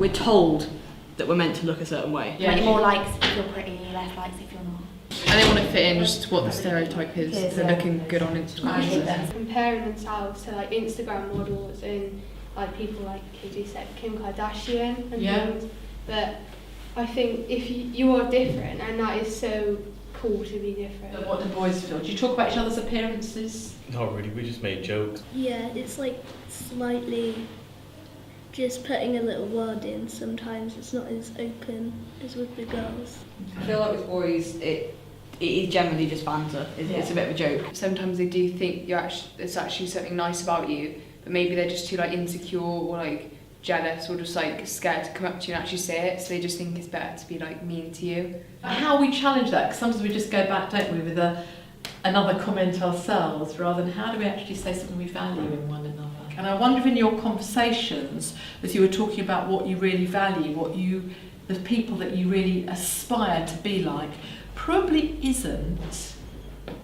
we're told that we're meant to look a certain way. Yeah. Like more likes if you're pretty, less likes if you're not. And they want to fit in just what the stereotype is. They're looking good on Instagram. Comparing themselves to like Instagram models and like people like Kim Kardashian and things. But I think if you are different, and that is so cool to be different. What do boys feel? Do you talk about each other's appearances? Not really, we just made jokes. Yeah, it's like slightly just putting a little word in. Sometimes it's not as open as with the girls. I feel like with boys, it is generally just banter. It's a bit of a joke. Sometimes they do think it's actually something nice about you, but maybe they're just too like insecure or like jealous or just like scared to come up to you and actually say it, so they just think it's better to be like mean to you. How we challenge that, because sometimes we just go back, don't we, with another comment ourselves, rather than how do we actually say something we value in one another. And I wonder if in your conversations, as you were talking about what you really value, the people that you really aspire to be like, probably isn't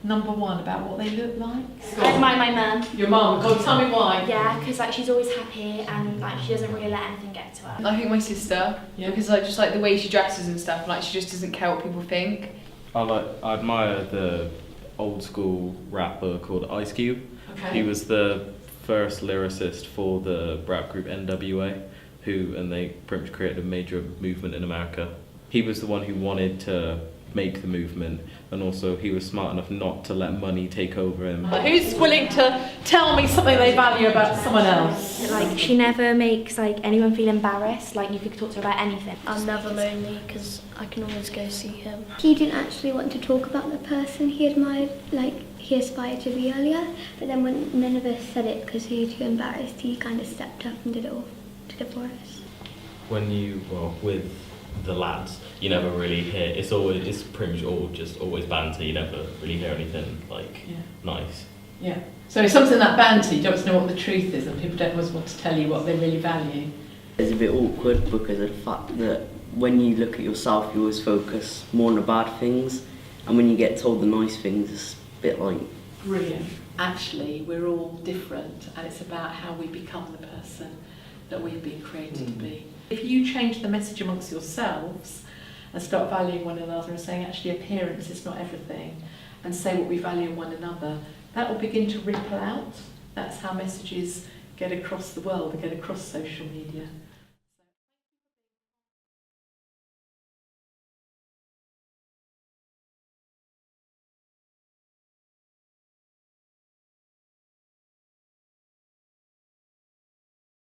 number one about what they look like. My mum. Your mum. God, tell me why. Yeah, because like she's always happy and like she doesn't really let anything get to her. I think my sister, because like just like the way she dresses and stuff, like she just doesn't care what people think. I admire the old school rapper called Ice Cube. Okay. He was the first lyricist for the rap group NWA, and they pretty much created a major movement in America. He was the one who wanted to make the movement, and also he was smart enough not to let money take over him. Who's willing to tell me something they value about someone else? Like she never makes like anyone feel embarrassed. Like you could talk to her about anything. I'm never lonely because I can always go see him. He didn't actually want to talk about the person he admired, like he aspired to be earlier, but then when none of us said it because he was too embarrassed, he kind of stepped up and did it for us. With the lads, you never really hear, it's pretty much always banter, you never really hear anything nice. Yeah. So it's something that banter, you don't want to know what the truth is, and people don't always want to tell you what they really value. It's a bit awkward because of the fact that when you look at yourself, you always focus more on the bad things, and when you get told the nice things, it's a bit like... Brilliant. Actually, we're all different, and it's about how we become the person that we've been created to be. If you change the message amongst yourselves and start valuing one another and saying actually appearance is not everything, and say what we value in one another, that will begin to ripple out. That's how messages get across the world, they get across social media.